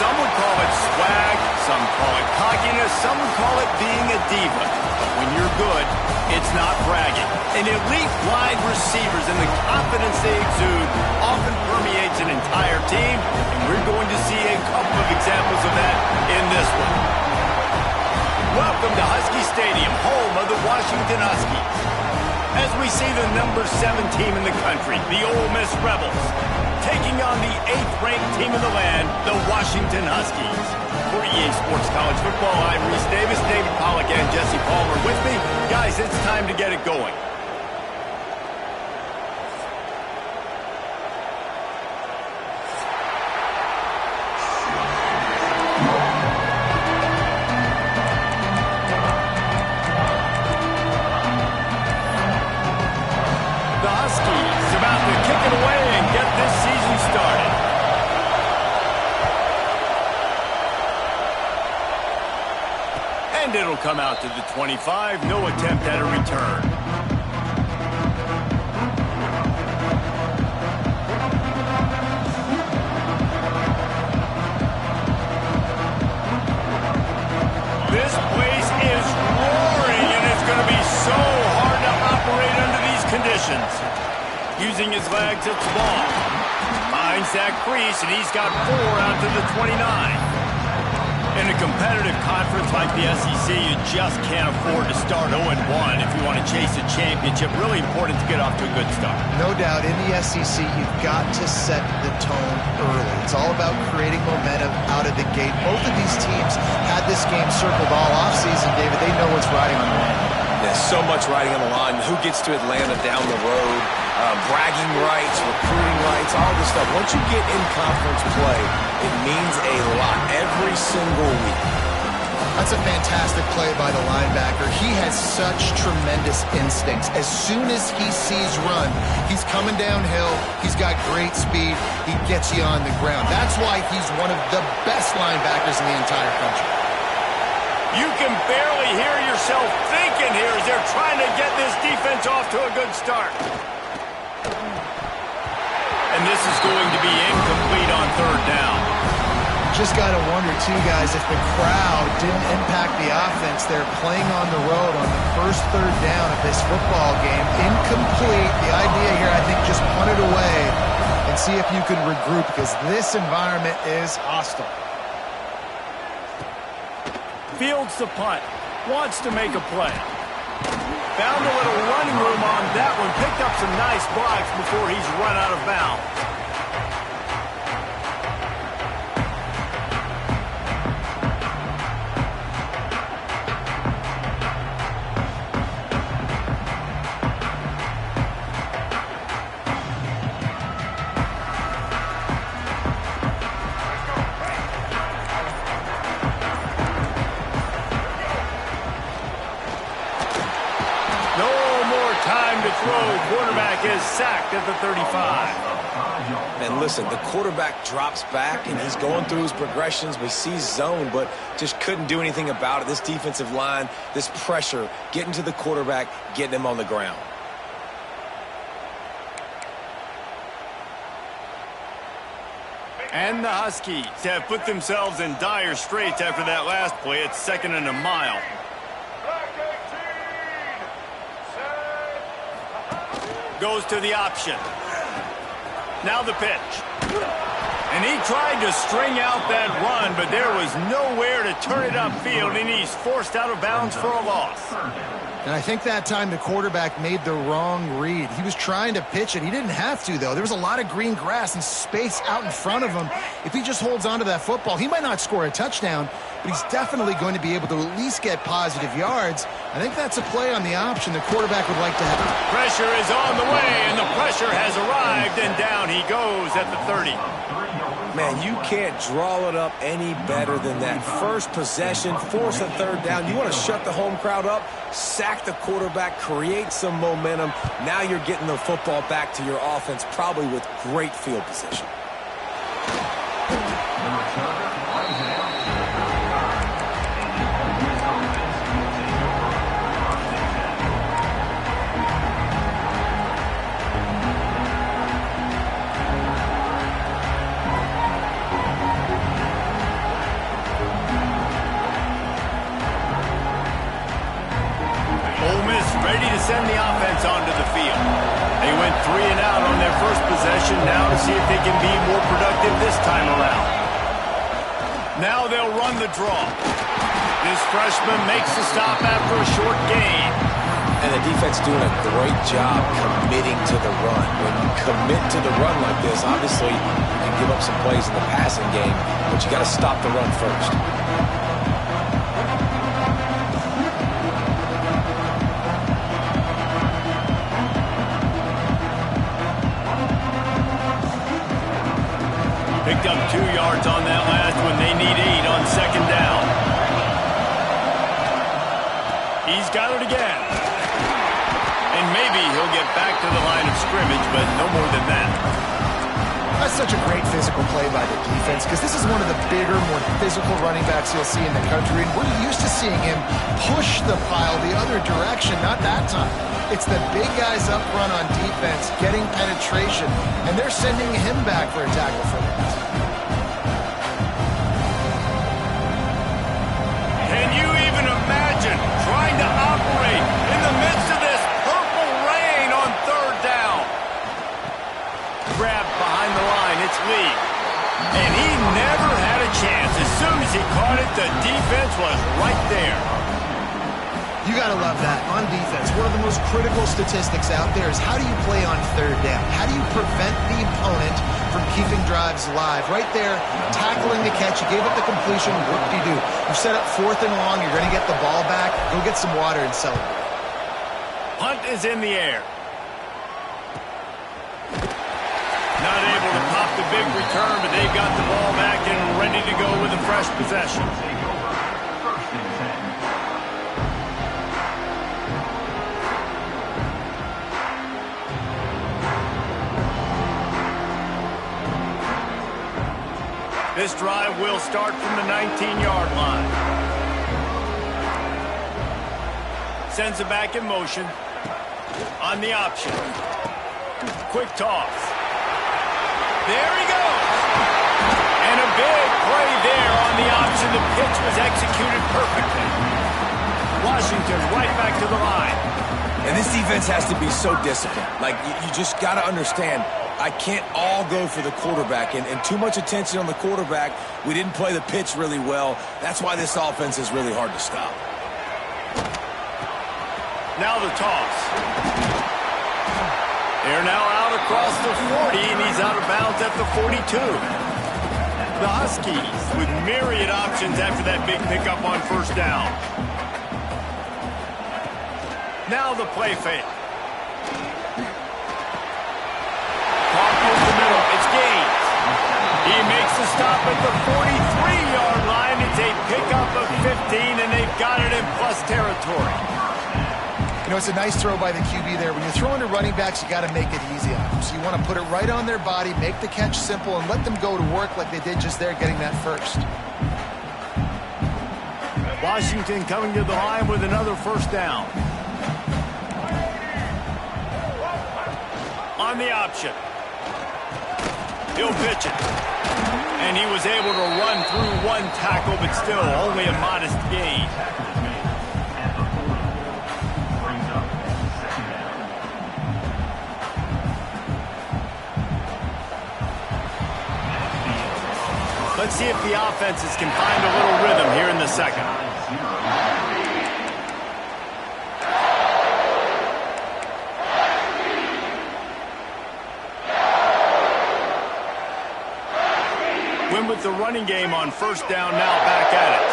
Some would call it swag, some call it cockiness, some would call it being a diva. But when you're good, it's not bragging. An elite wide receivers and the confidence they exude often permeates an entire team, and we're going to see a couple of examples of that in this one. Welcome to Husky Stadium, home of the Washington Huskies. As we see the number 7 team in the country, the Ole Miss Rebels, taking on the 8th-ranked team in the land, the Washington Huskies. For EA Sports College Football, I'm Reese Davis, David Pollack, and Jesse Palmer with me. Guys, it's time to get it going. And it'll come out to the 25, no attempt at a return. This place is roaring, and it's going to be so hard to operate under these conditions. Using his legs, it's long. Finds that crease, and he's got 4 out to the 29. In a competitive conference like the SEC, you just can't afford to start 0-1 if you want to chase a championship. Really important to get off to a good start. No doubt, in the SEC, you've got to set the tone early. It's all about creating momentum out of the gate. Both of these teams had this game circled all offseason, David. They know what's riding on the line. There's so much riding on the line. Who gets to Atlanta down the road? Bragging rights, recruiting rights, all this stuff. Once you get in conference play, it means a lot every single week. That's a fantastic play by the linebacker. He has such tremendous instincts. As soon as he sees run, he's coming downhill. He's got great speed. He gets you on the ground. That's why he's one of the best linebackers in the entire country. You can barely hear yourself thinking here as they're trying to get this defense off to a good start. And this is going to be incomplete on third down. Just got to wonder, too, guys, if the crowd didn't impact the offense. They're playing on the road on the first third down of this football game. Incomplete. The idea here, I think, just punt it away and see if you can regroup, because this environment is hostile. Fields the punt. Wants to make a play. Found a little running room on that one. Picked up some nice blocks before he's run out of bounds. Quarterback is sacked at the 35. And listen, the quarterback drops back, and he's going through his progressions. We see zone, but just couldn't do anything about it. This defensive line, this pressure, getting to the quarterback, getting him on the ground. And the Huskies have put themselves in dire straits after that last play. It's 2nd and a mile. Goes to the option. Now the pitch. And he tried to string out that run, but there was nowhere to turn it upfield, and he's forced out of bounds for a loss. And I think that time the quarterback made the wrong read. He was trying to pitch it. He didn't have to, though. There was a lot of green grass and space out in front of him. If he just holds on to that football, he might not score a touchdown, but he's definitely going to be able to at least get positive yards. I think that's a play on the option the quarterback would like to have. Pressure is on the way, and the pressure has arrived, and down he goes at the 30. Man, you can't draw it up any better than that. First possession, force a third down. You want to shut the home crowd up, sack the quarterback, create some momentum. Now you're getting the football back to your offense, probably with great field position. Ready to send the offense onto the field. They went 3 and out on their first possession, now to see if they can be more productive this time around. Now they'll run the draw. This freshman makes the stop after a short gain. And the defense doing a great job committing to the run. When you commit to the run like this, obviously you can give up some plays in the passing game, but you got to stop the run first. Picked up 2 yards on that last one. They need 8 on 2nd down. He's got it again. And maybe he'll get back to the line of scrimmage, but no more than that. That's such a great physical play by the defense, because this is one of the bigger, more physical running backs you'll see in the country, and we're used to seeing him push the pile the other direction, not that time. It's the big guys up front on defense getting penetration, and they're sending him back for a tackle for loss. Can you even imagine trying to operate in the midst of this purple rain on 3rd down? Grabbed behind the line, it's Lee. And he never had a chance. As soon as he caught it, the defense was right there. You got to love that on defense. One of the most critical statistics out there is how do you play on 3rd down? How do you prevent the opponent from keeping drives alive? Right there, tackling the catch. You gave up the completion. What do? You set up 4th and long. You're going to get the ball back. Go get some water and celebrate. Punt is in the air. Not able to pop the big return, but they've got the ball back and ready to go with a fresh possession. This drive will start from the 19-yard line. Sends it back in motion. On the option. Quick toss. There he goes. And a big play there on the option. The pitch was executed perfectly. Washington right back to the line. And this defense has to be so disciplined. Like, you just got to understand, I can't all go for the quarterback. And too much attention on the quarterback. We didn't play the pitch really well. That's why this offense is really hard to stop. Now the toss. They're now out across the 40, and he's out of bounds at the 42. The Huskies with myriad options after that big pickup on first down. Now the play fake. Caught in the middle. It's Gaines. He makes the stop at the 43-yard line. It's a pickup of 15, and they've got it in plus territory. You know, it's a nice throw by the QB there. When you're throwing to running backs, you got to make it easy on them. So you want to put it right on their body, make the catch simple, and let them go to work like they did just there, getting that first. Washington coming to the line with another first down. On the option. He'll pitch it. And he was able to run through one tackle, but still only a modest gain. Let's see if the offenses can find a little rhythm here in the second. Win with the running game on first down, now back at it.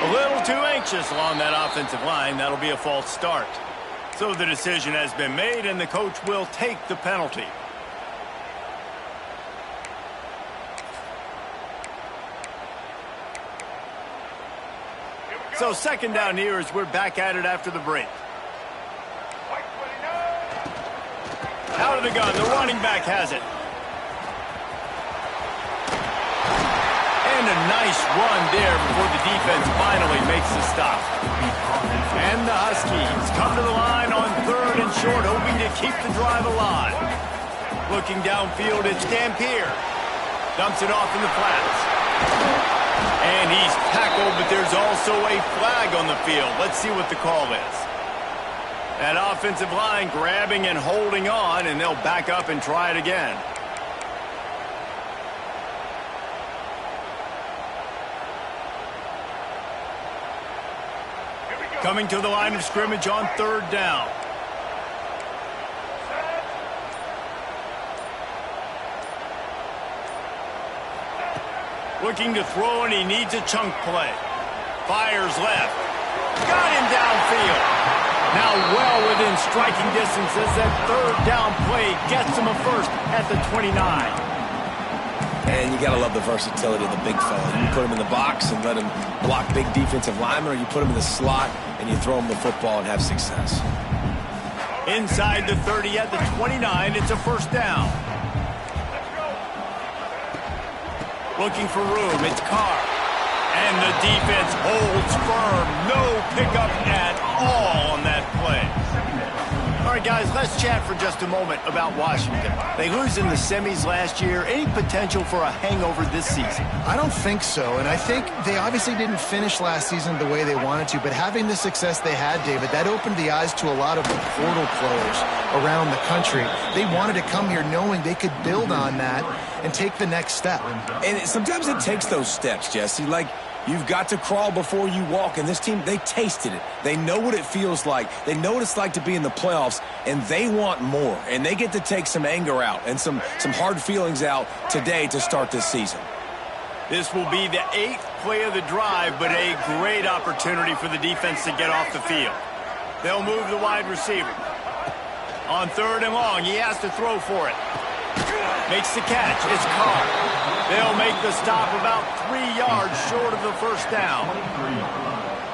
A little too anxious along that offensive line. That'll be a false start. So the decision has been made, and the coach will take the penalty. So second down here as we're back at it after the break. Out of the gun, the running back has it. And a nice run there before the defense finally makes the stop. And the Huskies come to the line on third and short, hoping to keep the drive alive. Looking downfield, it's Dampier. Dumps it off in the flats. And he's tackled, but there's also a flag on the field. Let's see what the call is. That offensive line grabbing and holding on, and they'll back up and try it again. Coming to the line of scrimmage on third down. Looking to throw, and he needs a chunk play. Fires left. Got him downfield. Now well within striking distance as that third down play gets him a first at the 29. And you got to love the versatility of the big fella. You put him in the box and let him block big defensive linemen, or you put him in the slot and you throw him the football and have success. Inside the 30 at the 29, it's a first down. Looking for room, it's Carr. And the defense holds firm. No pickup at all on that play. All right, guys, let's chat for just a moment about Washington. They lose in the semis last year. Any potential for a hangover this season? I don't think so, and I think they obviously didn't finish last season the way they wanted to, but having the success they had, David, that opened the eyes to a lot of the portal players around the country. They wanted to come here knowing they could build on that and take the next step. And sometimes it takes those steps, Jesse. Like, you've got to crawl before you walk, and this team, they tasted it. They know what it feels like. They know what it's like to be in the playoffs, and they want more. And they get to take some anger out and some hard feelings out today to start this season. This will be the 8th play of the drive, but a great opportunity for the defense to get off the field. They'll move the wide receiver. On 3rd and long, he has to throw for it. Makes the catch. It's caught. They'll make the stop about 3 yards short of the first down.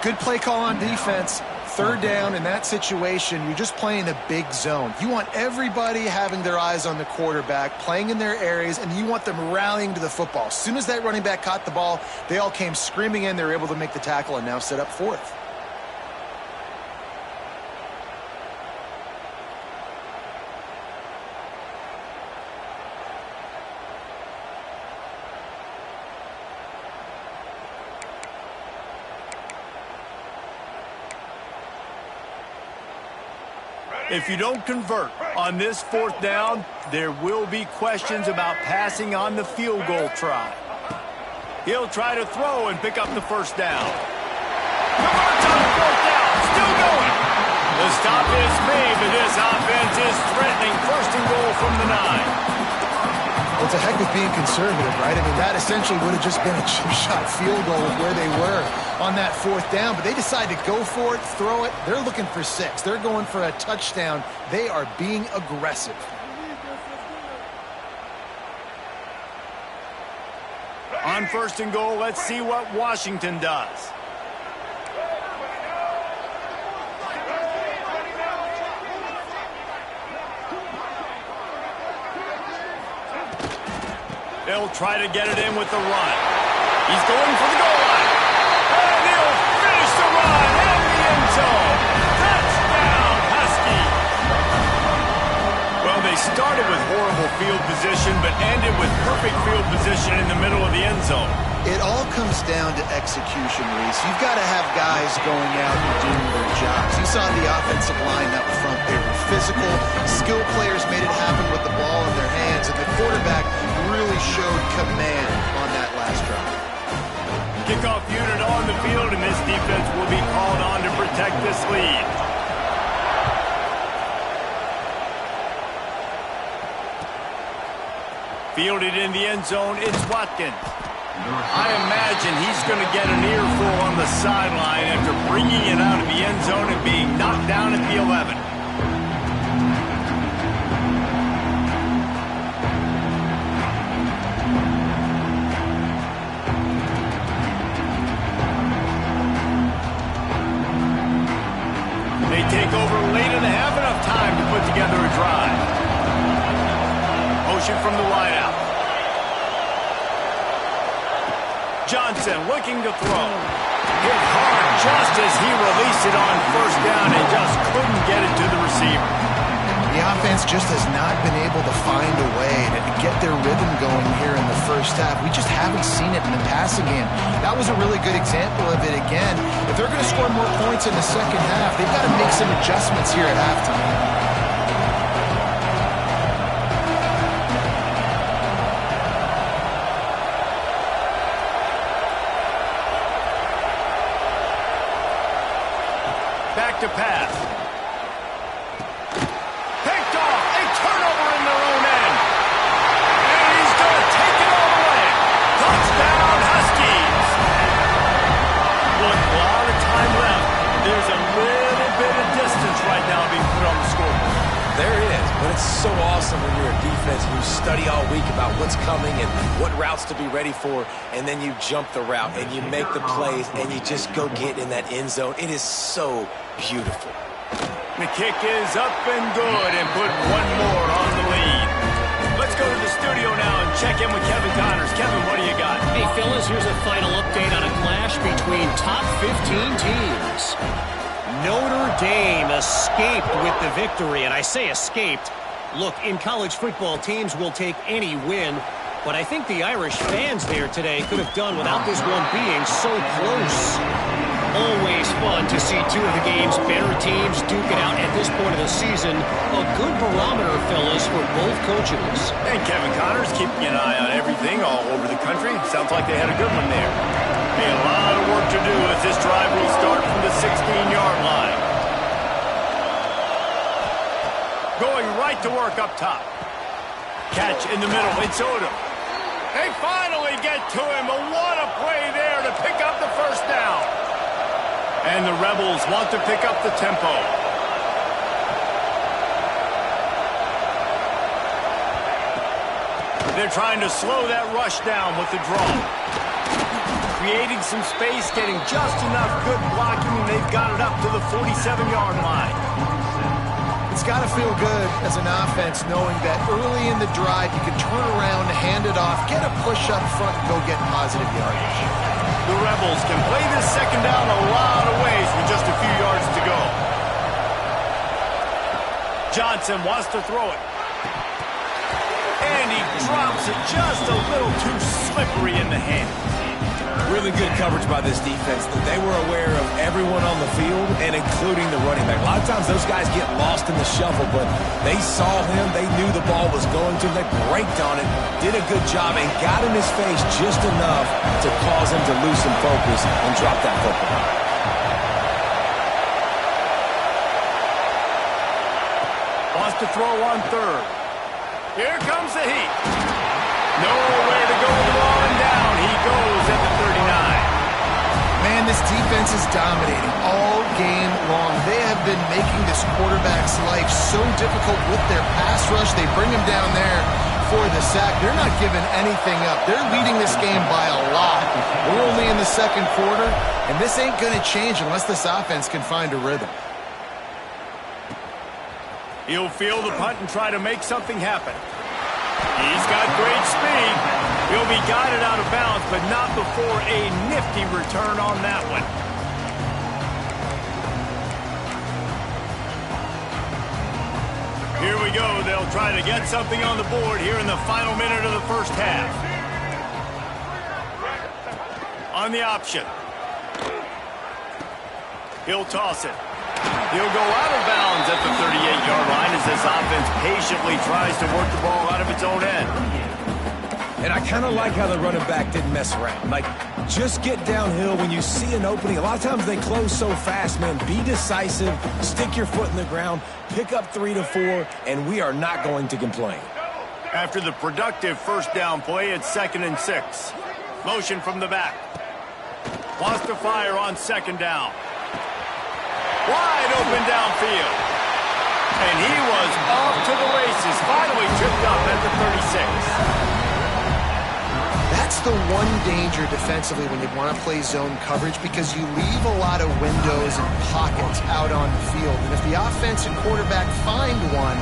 Good play call on defense. 3rd down in that situation, you're just playing a big zone. You want everybody having their eyes on the quarterback, playing in their areas, and you want them rallying to the football. As soon as that running back caught the ball, they all came screaming in. They were able to make the tackle and now set up 4th. If you don't convert on this 4th down, there will be questions about passing on the field goal try. He'll try to throw and pick up the 1st down. Converts on 4th down, still going. The stop is made, but this offense is threatening 1st and goal from the 9. Well, it's a heck of being conservative, right? I mean, that essentially would have just been a chip shot field goal with where they were on that 4th down, but they decide to go for it, throw it. They're looking for 6. They're going for a touchdown. They are being aggressive. On 1st and goal, let's see what Washington does. They'll try to get it in with the run. He's going for the goal line. And he'll finish the run in the end zone. Touchdown, Husky. Well, they started with horrible field position, but ended with perfect field position in the middle of the end zone. It all comes down to execution, Reese. You've got to have guys going out and doing their jobs. You saw the offensive line up front. They were physical. Skilled players made it happen with the ball in their hands, and the quarterback really showed command on that last drive. Kickoff unit on the field, and this defense will be called on to protect this lead. Fielded in the end zone, it's Watkins. I imagine he's going to get an earful on the sideline after bringing it out of the end zone and being knocked down at the 11. They take over late in the half, enough time to put together a drive. Motion from the wideout. Johnson looking to throw. Hit hard just as he released it on 1st down and just couldn't get it to the receiver. The offense just has not been able to find a way to get their rhythm going here in the first half. We just haven't seen it in the passing game. That was a really good example of it again. If they're going to score more points in the second half, they've got to make some adjustments here at halftime. Back to pass. Picked off. A turnover in their own end. And he's going to take it all the way. Touchdown, Huskies. Look, a lot of time left. There's a little bit of distance right now being put on the scoreboard. There is, but it's so awesome when you're a defense and you study all week about what's coming and what routes to be ready for, and then you jump the route and you make the plays and you just go get in that end zone. It is so beautiful. The kick is up and good and put one more on the lead. Let's go to the studio now and check in with Kevin Connors. Kevin, what do you got? Hey, fellas, here's a final update on a clash between top 15 teams. Notre Dame escaped with the victory, and I say escaped. Look, in college football, teams will take any win, but I think the Irish fans there today could have done without this one being so close. Always fun to see two of the game's better teams duke it out at this point of the season. A good barometer, fellas, for both coaches. And Kevin Connors keeping an eye on everything all over the country. Sounds like they had a good one there. A lot of work to do as this drive will start from the 16-yard line. Going right to work up top. Catch in the middle. It's Odom. They finally get to him, but what a play there to pick up the first down. And the Rebels want to pick up the tempo. They're trying to slow that rush down with the draw. Creating some space, getting just enough good blocking, and they've got it up to the 47-yard line. It's got to feel good as an offense knowing that early in the drive you can turn around, hand it off, get a push up front, and go get positive yardage. The Rebels can play this second down a lot of ways with just a few yards to go. Johnson wants to throw it. And he drops it just a little too slippery in the hand. Really good coverage by this defense. They were aware of everyone on the field, and including the running back. A lot of times those guys get lost in the shuffle, but they saw him. They knew the ball was going to. They braked on it, did a good job, and got in his face just enough to cause him to lose some focus and drop that football. Wants to throw on third. Here comes the heat. Nowhere to go with the ball, and down he goes at the 39. Man, this defense is dominating all game long. They have been making this quarterback's life so difficult with their pass rush. They bring him down there for the sack. They're not giving anything up. They're leading this game by a lot. We're only in the second quarter, and this ain't going to change unless this offense can find a rhythm. He'll field the punt and try to make something happen. He's got great speed. He'll be guided out of bounds, but not before a nifty return on that one. Here we go. They'll try to get something on the board here in the final minute of the first half. On the option. He'll toss it. He'll go out of bounds at the 38-yard line as this offense patiently tries to work the ball out of its own end. And I kind of like how the running back didn't mess around. Like, just get downhill when you see an opening. A lot of times they close so fast, man. Be decisive, stick your foot in the ground, pick up 3 to 4, and we are not going to complain. After the productive first down play, it's 2nd and 6. Motion from the back. Wants to fire on second down. Wide open downfield. And he was off to the races. Finally tripped up at the 36. That's the one danger defensively when you want to play zone coverage, because you leave a lot of windows and pockets out on the field. And if the offense and quarterback find one,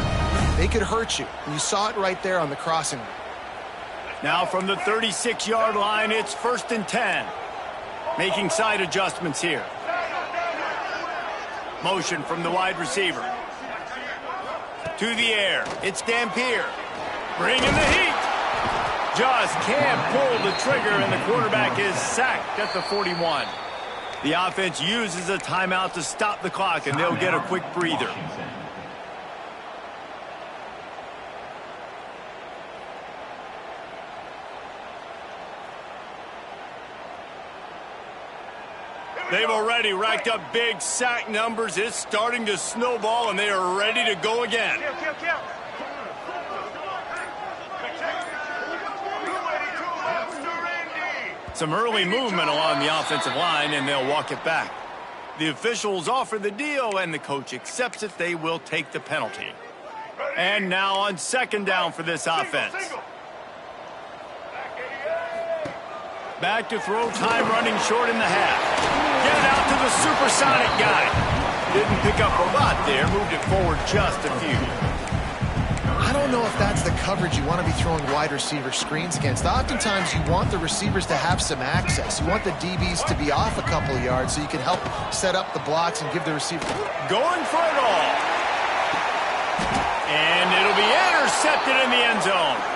they could hurt you. And you saw it right there on the crossing. Now from the 36-yard line, it's 1st and 10. Making side adjustments here. Motion from the wide receiver. To the air. It's Dampier. Bringing the heat. Just can't pull the trigger, and the quarterback is sacked at the 41. The offense uses a timeout to stop the clock, and they'll get a quick breather. They've already racked up big sack numbers. It's starting to snowball, and they are ready to go again. Some early movement along the offensive line, and they'll walk it back. The officials offer the deal, and the coach accepts it. They will take the penalty. And now on second down for this offense. Back to throw, time running short in the half. Get it out to the supersonic guy. Didn't pick up a lot there, moved it forward just a few. I don't know if that's the coverage you want to be throwing wide receiver screens against. Oftentimes you want the receivers to have some access. You want the DBs to be off a couple of yards so you can help set up the blocks and give the receiver. Going for it all. And it'll be intercepted in the end zone.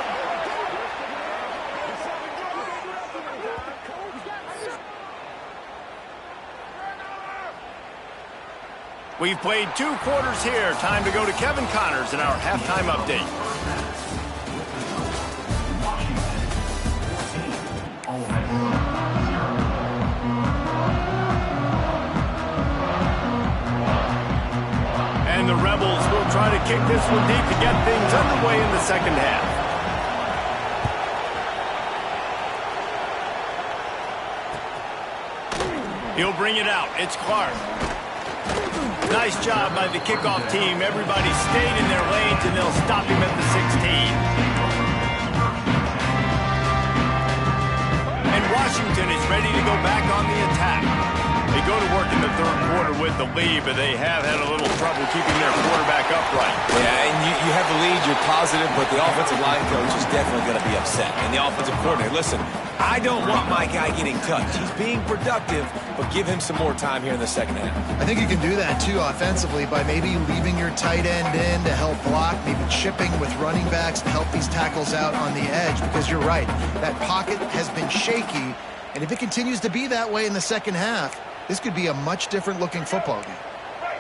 We've played 2 quarters here. Time to go to Kevin Connors in our halftime update. And the Rebels will try to kick this one deep to get things underway in the second half. He'll bring it out. It's Clark. Nice job by the kickoff team. Everybody stayed in their lanes, and they'll stop him at the 16. And Washington is ready to go back on the attack. They go to work in the third quarter with the lead, but they have had a little trouble keeping their quarterback upright. Yeah, and you have the lead, you're positive, but the offensive line coach is definitely going to be upset. And the offensive coordinator, listen, I don't want my guy getting touched. He's being productive, but give him some more time here in the second half. I think you can do that, too, offensively, by maybe leaving your tight end in to help block, maybe chipping with running backs to help these tackles out on the edge, because you're right, that pocket has been shaky, and if it continues to be that way in the second half, this could be a much different-looking football game.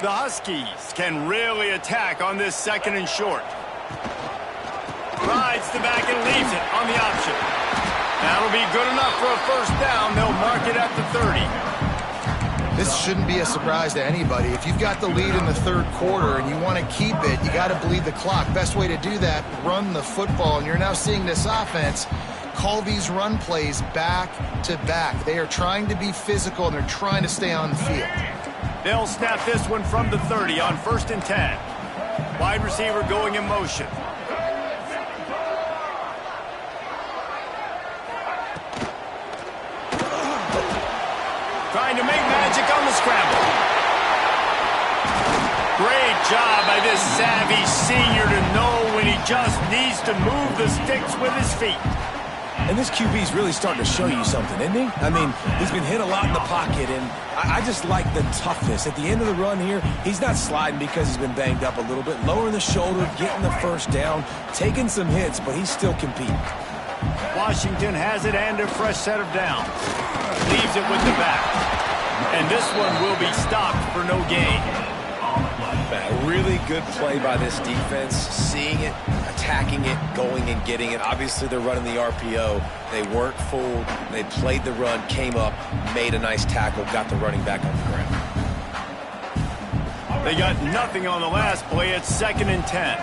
The Huskies can really attack on this second and short. Rides the back and leaves it on the option. That'll be good enough for a first down. They'll mark it at the 30. This shouldn't be a surprise to anybody. If you've got the lead in the third quarter and you want to keep it, you got to bleed the clock. Best way to do that, run the football. And you're now seeing this offense call these run plays back to back. They are trying to be physical, and they're trying to stay on the field. They'll snap this one from the 30 on 1st and 10. Wide receiver going in motion. Trying to make magic on the scramble. Great job by this savvy senior to know when he just needs to move the sticks with his feet. And this QB's really starting to show you something, isn't he? I mean, he's been hit a lot in the pocket, and I just like the toughness. At the end of the run here, he's not sliding because he's been banged up a little bit. Lowering the shoulder, getting the first down, taking some hits, but he's still competing. Washington has it and a fresh set of downs. Leaves it with the back. And this one will be stopped for no gain. A really good play by this defense, seeing it, attacking it, going and getting it. Obviously, they're running the RPO. They weren't fooled. They played the run, came up, made a nice tackle, got the running back on the ground. They got nothing on the last play. It's 2nd and 10.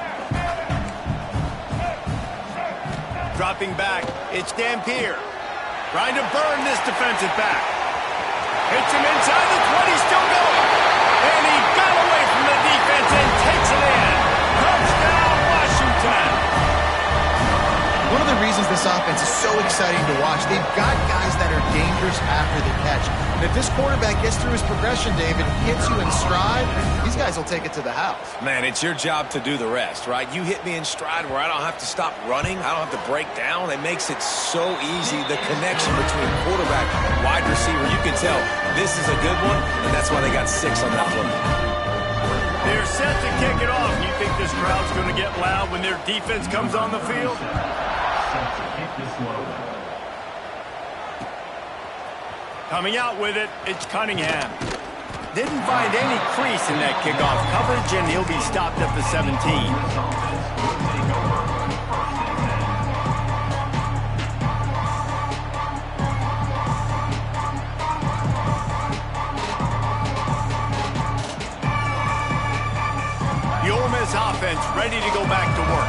Dropping back, it's Dampier. Trying to burn this defensive back. Hits him inside the 20, still going. And he got away from the defense and takes it in. Touchdown, Washington. One of the reasons this offense is so exciting to watch, they've got guys that are dangerous after the catch. And if this quarterback gets through his progression, David, hits you in stride, these guys will take it to the house. Man, it's your job to do the rest, right? You hit me in stride where I don't have to stop running. I don't have to break down. It makes it so easy. The connection between quarterback and wide receiver, you can tell this is a good one, and that's why they got 6 on that play. They're set to kick it off. You think this crowd's going to get loud when their defense comes on the field? Coming out with it, it's Cunningham. Didn't find any crease in that kickoff coverage, and he'll be stopped at the 17. The Ole Miss offense ready to go back to work.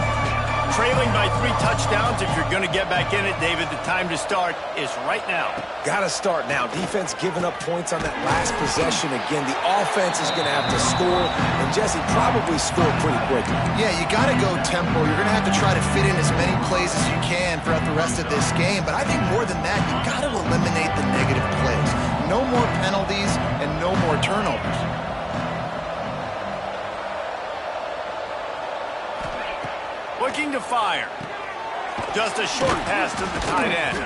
Trailing by 3 touchdowns. If you're going to get back in it, David, the time to start is right now. Got to start now. Defense giving up points on that last possession. Again, the offense is going to have to score, and Jesse probably scored pretty quickly. Yeah, you got to go tempo. You're going to have to try to fit in as many plays as you can throughout the rest of this game. But I think more than that, you got to eliminate the negative plays. No more penalties and no more turnovers. Looking to fire. Just a short pass to the tight end.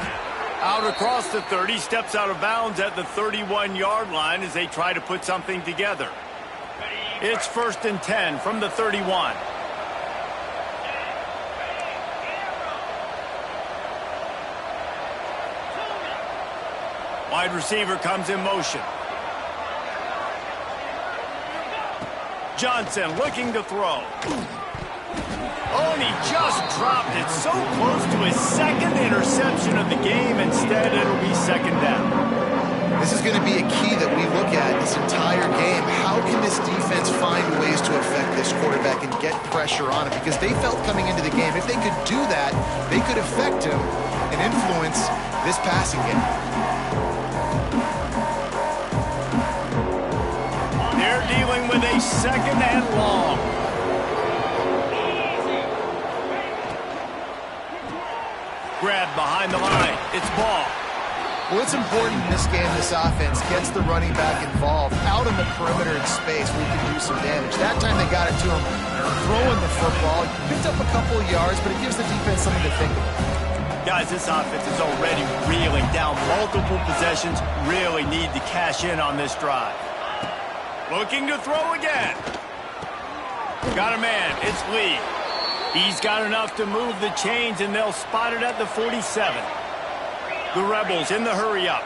Out across the 30, steps out of bounds at the 31-yard line as they try to put something together. It's 1st and 10 from the 31. Wide receiver comes in motion. Johnson looking to throw. Oh, and he just dropped it so close to his 2nd interception of the game. Instead, it'll be 2nd down. This is going to be a key that we look at this entire game. How can this defense find ways to affect this quarterback and get pressure on him? Because they felt coming into the game, if they could do that, they could affect him and influence this passing game. second and long. Grab behind the line. It's ball. Well, it's important in this game this offense gets the running back involved out on the perimeter in space where he can do some damage. That time they got it to him throwing the football. Picked up a couple of yards, but it gives the defense something to think about. Guys, this offense is already reeling down multiple possessions. Really need to cash in on this drive. Looking to throw again. Got a man. It's Lee. He's got enough to move the chains, and they'll spot it at the 47. The Rebels in the hurry-up.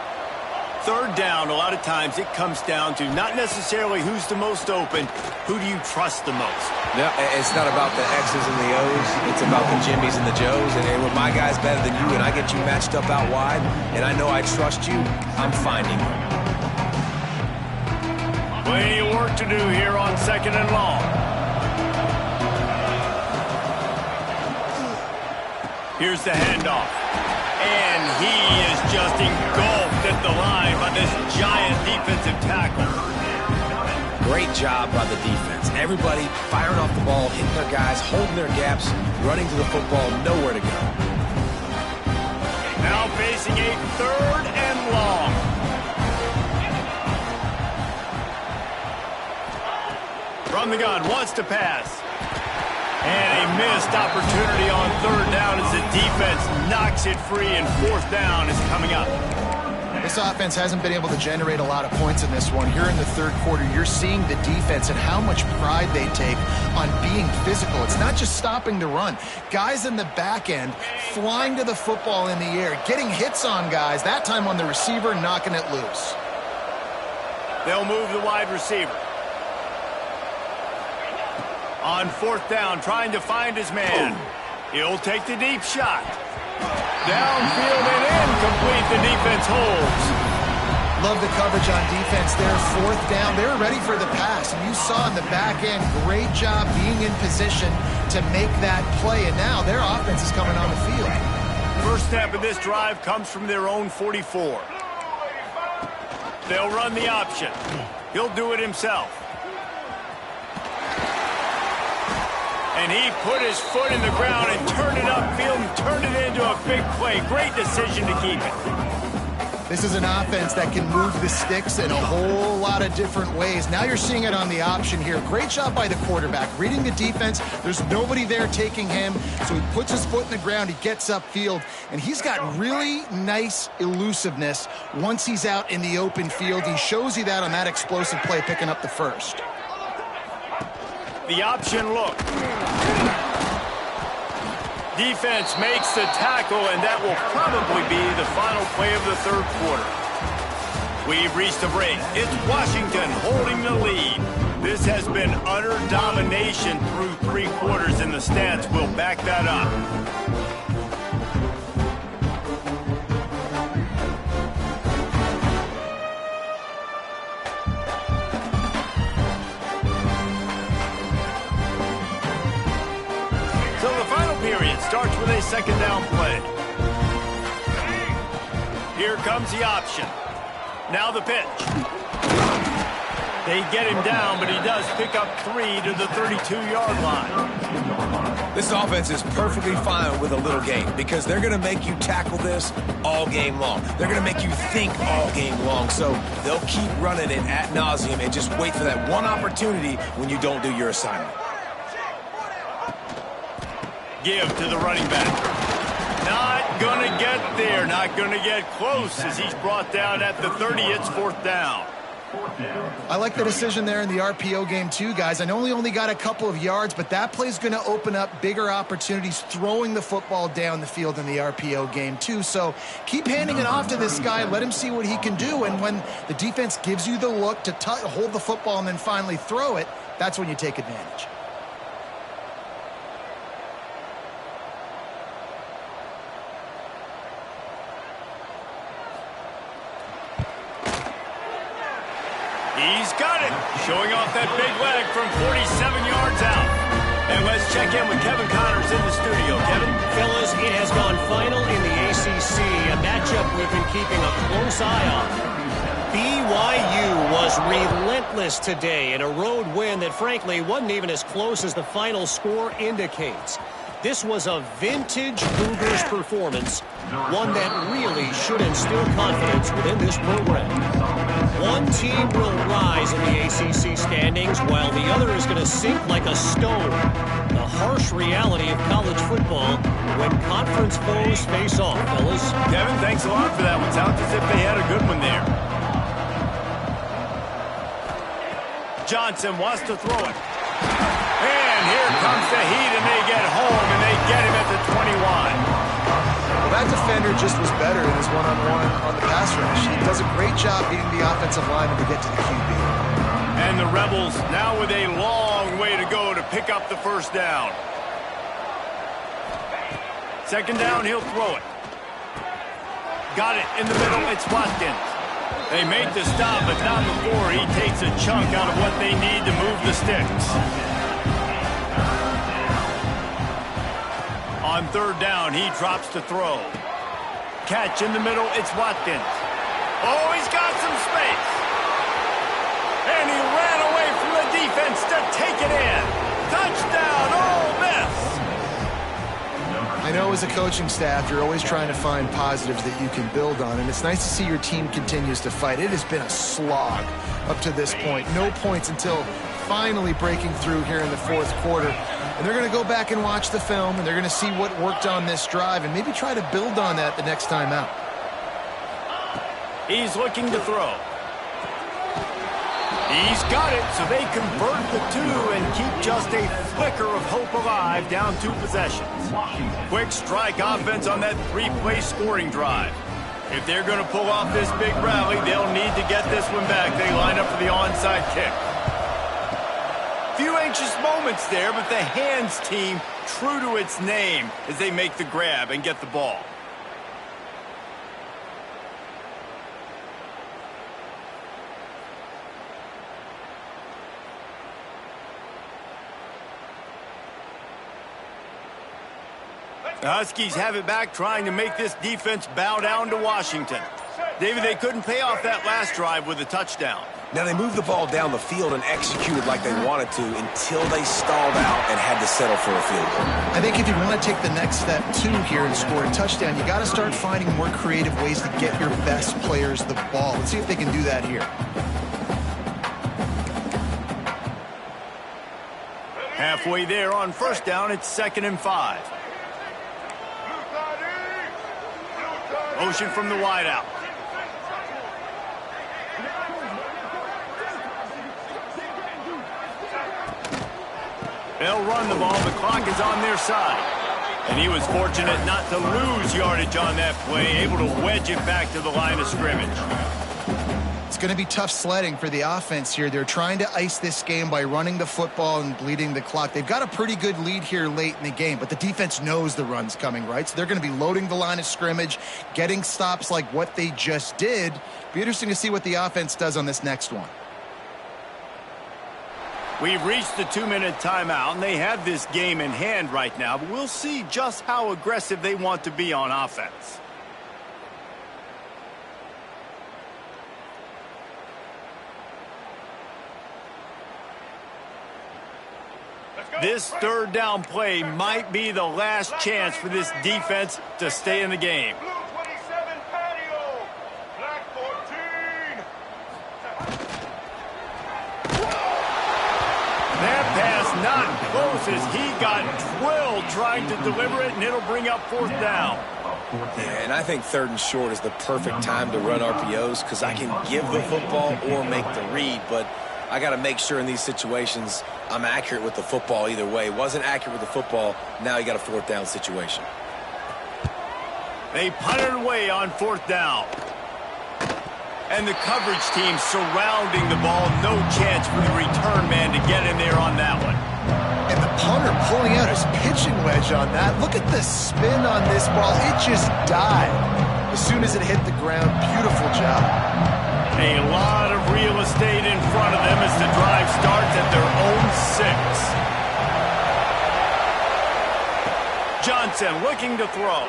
Third down, a lot of times it comes down to not necessarily who's the most open, who do you trust the most? Yeah, it's not about the X's and the O's. It's about the Jimmys and the Joes. And when my guy's better than you and I get you matched up out wide, and I know I trust you, I'm finding you. Plenty of work to do here on second and long. Here's the handoff. And he is just engulfed at the line by this giant defensive tackle. Great job by the defense. Everybody firing off the ball, hitting their guys, holding their gaps, running to the football, nowhere to go. Now facing a third and long. From the gun, wants to pass. And a missed opportunity on third down as the defense knocks it free, and fourth down is coming up. This offense hasn't been able to generate a lot of points in this one. Here in the third quarter, you're seeing the defense and how much pride they take on being physical. It's not just stopping the run. Guys in the back end flying to the football in the air, getting hits on guys, that time on the receiver, knocking it loose. They'll move the wide receiver. On fourth down, trying to find his man. He'll take the deep shot. Downfield and incomplete. The defense holds. Love the coverage on defense there. Fourth down. They were ready for the pass. And you saw in the back end, great job being in position to make that play. And now their offense is coming on the field. First step of this drive comes from their own 44. They'll run the option. He'll do it himself. And he put his foot in the ground and turned it upfield and turned it into a big play. Great decision to keep it. This is an offense that can move the sticks in a whole lot of different ways. Now you're seeing it on the option here. Great job by the quarterback. Reading the defense. There's nobody there taking him. So he puts his foot in the ground. He gets upfield. And he's got really nice elusiveness once he's out in the open field. He shows you that on that explosive play, picking up the first. The option look. Defense makes the tackle, and that will probably be the final play of the third quarter. We've reached a break. It's Washington holding the lead. This has been utter domination through three quarters, and the stats will back that up. Starts with a second down play. Here comes the option. Now the pitch. They get him down, but he does pick up 3 to the 32-yard line. This offense is perfectly fine with a little game because they're going to make you tackle this all game long. They're going to make you think all game long. So they'll keep running it ad nauseum and just wait for that one opportunity when you don't do your assignment. Give to the running back. Not going to get there. Not going to get close as he's brought down at the 30. It's fourth down. I like the decision there in the RPO game too, guys. I know he only got a couple of yards, but that play's going to open up bigger opportunities throwing the football down the field in the RPO game too. So keep handing it off to this guy. Let him see what he can do. And when the defense gives you the look to hold the football and then finally throw it, that's when you take advantage. He's got it, showing off that big leg from 47 yards out. And let's check in with Kevin Connors in the studio. Kevin? Fellas, it has gone final in the ACC, a matchup we've been keeping a close eye on. BYU was relentless today in a road win that, frankly, wasn't even as close as the final score indicates. This was a vintage Cougars performance, one that really should instill confidence within this program. One team will rise in the ACC standings while the other is going to sink like a stone. The harsh reality of college football when conference foes face off, fellas. Kevin, thanks a lot for that one. Sounds as if they had a good one there. Johnson wants to throw it. And here comes the heat, and they get home, and they get him at the 21. Well, that defender just was better in his one-on-one on the pass rush. He does a great job beating the offensive lineman to get to the QB. And the Rebels now with a long way to go to pick up the first down. Second down, he'll throw it. Got it in the middle. It's Watkins. They make the stop, but not before he takes a chunk out of what they need to move the sticks. On third down, he drops to throw. Catch in the middle, it's Watkins. Oh, he's got some space. And he ran away from the defense to take it in. Touchdown, Ole Miss. I know as a coaching staff, you're always trying to find positives that you can build on, and it's nice to see your team continues to fight. It has been a slog up to this point. No points until finally breaking through here in the fourth quarter. And they're going to go back and watch the film, and they're going to see what worked on this drive and maybe try to build on that the next time out. He's looking to throw. He's got it, so they convert the two and keep just a flicker of hope alive down 2 possessions. Quick strike offense on that 3-play scoring drive. If they're going to pull off this big rally, they'll need to get this one back. They line up for the onside kick. Few anxious moments there, but the hands team true to its name as they make the grab and get the ball. The Huskies have it back, trying to make this defense bow down to Washington. David, they couldn't pay off that last drive with a touchdown. Now, they moved the ball down the field and executed like they wanted to until they stalled out and had to settle for a field goal. I think if you want to take the next step, too, here and score a touchdown, you got to start finding more creative ways to get your best players the ball. Let's see if they can do that here. Halfway there on first down, it's 2nd and 5. Motion from the wideout. They'll run the ball. The clock is on their side. And he was fortunate not to lose yardage on that play, able to wedge it back to the line of scrimmage. It's going to be tough sledding for the offense here. They're trying to ice this game by running the football and bleeding the clock. They've got a pretty good lead here late in the game, but the defense knows the run's coming, right? So they're going to be loading the line of scrimmage, getting stops like what they just did. Be interesting to see what the offense does on this next one. We've reached the 2-minute timeout, and they have this game in hand right now, but we'll see just how aggressive they want to be on offense. This third down play might be the last chance for this defense to stay in the game. That pass not close as he got drilled trying to deliver it, and it'll bring up 4th down. Yeah, and I think 3rd and short is the perfect time to run RPOs because I can give the football or make the read, but I got to make sure in these situations I'm accurate with the football either way. Wasn't accurate with the football, now you got a 4th down situation. They punt it away on 4th down. And the coverage team surrounding the ball. No chance for the return man to get in there on that one. And the punter pulling out his pitching wedge on that. Look at the spin on this ball. It just died as soon as it hit the ground. Beautiful job. A lot of real estate in front of them as the drive starts at their own 6. Johnson looking to throw.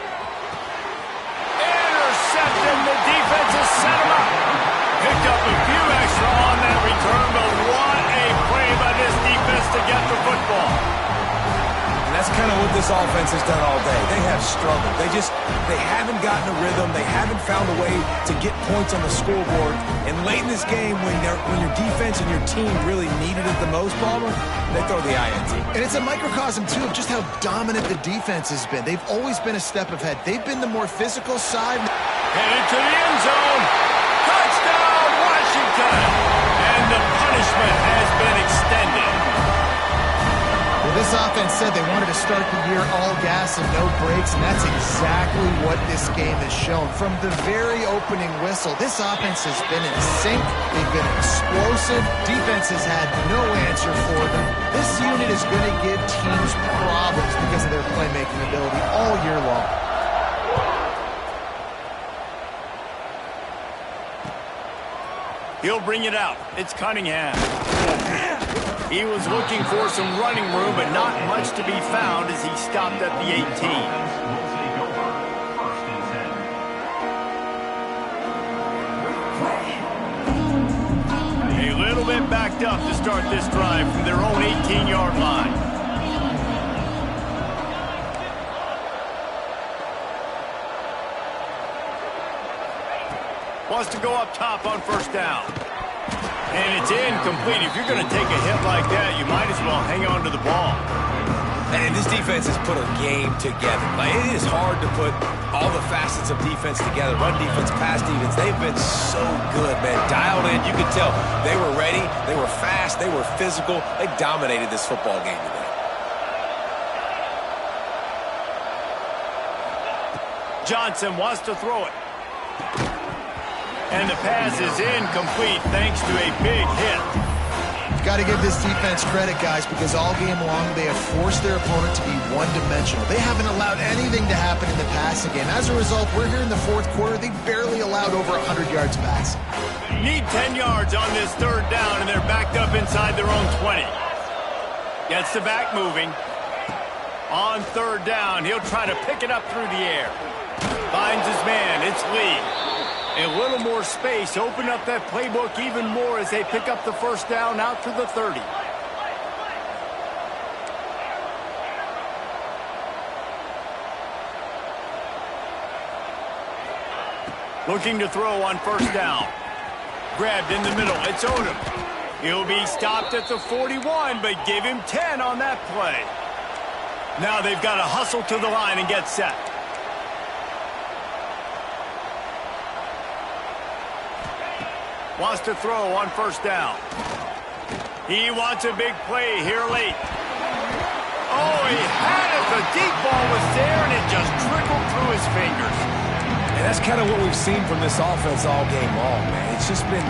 Intercepted. The defense has set him up. Picked up football. And that's kind of what this offense has done all day. They have struggled. They haven't gotten a rhythm. They haven't found a way to get points on the scoreboard. And late in this game, when your defense and your team really needed it the most, Palmer, they throw the INT. And it's a microcosm, too, of just how dominant the defense has been. They've always been a step ahead. They've been the more physical side. Headed to the end zone. Touchdown, Washington. And the punishment has been extended. Well, this offense said they wanted to start the year all gas and no brakes, and that's exactly what this game has shown. From the very opening whistle, this offense has been in sync. They've been explosive. Defense has had no answer for them. This unit is going to give teams problems because of their playmaking ability all year long. He'll bring it out. It's Cunningham. He was looking for some running room, but not much to be found as he stopped at the 18. A little bit backed up to start this drive from their own 18-yard line. Wants to go up top on first down. And it's incomplete. If you're going to take a hit like that, you might as well hang on to the ball. And this defense has put a game together. Like, it is hard to put all the facets of defense together. Run defense, pass defense. They've been so good, man. Dialed in. You could tell they were ready. They were fast. They were physical. They dominated this football game today. Johnson wants to throw it. And the pass is incomplete thanks to a big hit. Got to give this defense credit, guys, because all game long they have forced their opponent to be one-dimensional. They haven't allowed anything to happen in the passing game. As a result, we're here in the fourth quarter. They barely allowed over 100 yards passing. Need 10 yards on this third down, and they're backed up inside their own 20. Gets the back moving. On third down, he'll try to pick it up through the air. Finds his man. It's Lee. A little more space. Open up that playbook even more as they pick up the first down out to the 30. Looking to throw on first down. Grabbed in the middle. It's Odom. He'll be stopped at the 41, but give him 10 on that play. Now they've got to hustle to the line and get set. Wants to throw on first down. He wants a big play here late. Oh, he had it. The deep ball was there, and it just trickled through his fingers. And that's kind of what we've seen from this offense all game long, man. It's been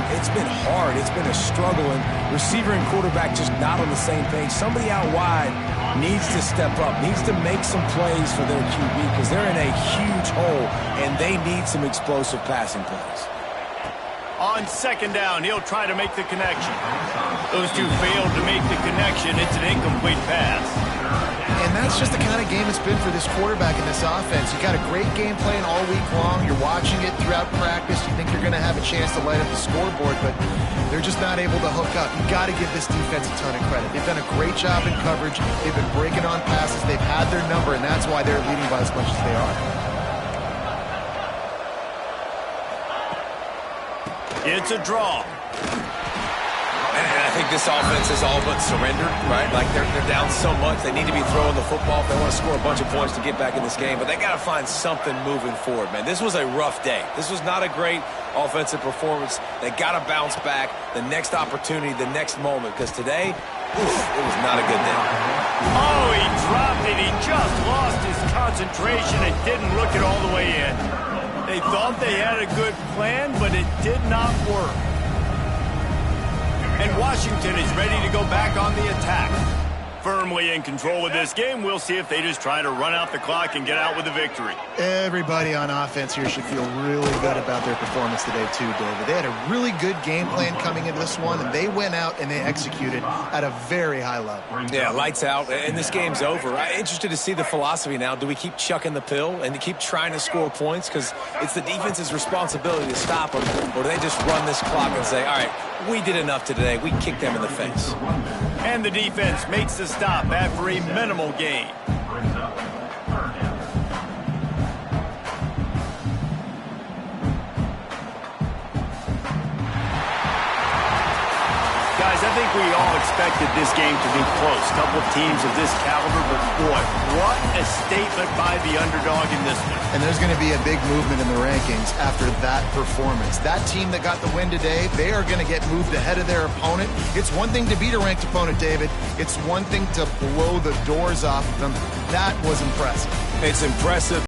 hard. It's been a struggle, and receiver and quarterback just not on the same page. Somebody out wide needs to step up, needs to make some plays for their QB because they're in a huge hole, and they need some explosive passing plays. On second down, he'll try to make the connection. Those two failed to make the connection. It's an incomplete pass. And that's just the kind of game it's been for this quarterback in this offense. You got a great game plan all week long. You're watching it throughout practice. You think you're going to have a chance to light up the scoreboard, but they're just not able to hook up. You got to give this defense a ton of credit. They've done a great job in coverage. They've been breaking on passes. They've had their number, and that's why they're leading by as much as they are. It's a draw. And I think this offense is all but surrendered, right? Like they're down so much. They need to be throwing the football if they want to score a bunch of points to get back in this game. But they got to find something moving forward, man. This was a rough day. This was not a great offensive performance. They got to bounce back the next opportunity, the next moment. Because today, it was not a good day. Oh, he dropped it. He just lost his concentration and didn't look it all the way in. They thought they had a good plan, but it did not work. And Washington is ready to go back on the attack. Firmly in control of this game. We'll see if they just try to run out the clock and get out with a victory. Everybody on offense here should feel really good about their performance today too, David. They had a really good game plan coming into this one, and they went out and they executed at a very high level. Yeah, lights out, and this game's over. I'm interested to see the philosophy now. Do we keep chucking the pill and to keep trying to score points because it's the defense's responsibility to stop them, or do they just run this clock and say, all right, we did enough today. We kicked them in the face. And the defense makes the stop after a minimal gain. Guys, I think we all expected this game to be close. A couple of teams of this caliber, but boy, what a statement by the underdog in this one. And there's going to be a big movement in the rankings after that performance. That team that got the win today, they are going to get moved ahead of their opponent. It's one thing to beat a ranked opponent, David. It's one thing to blow the doors off of them. That was impressive. It's impressive.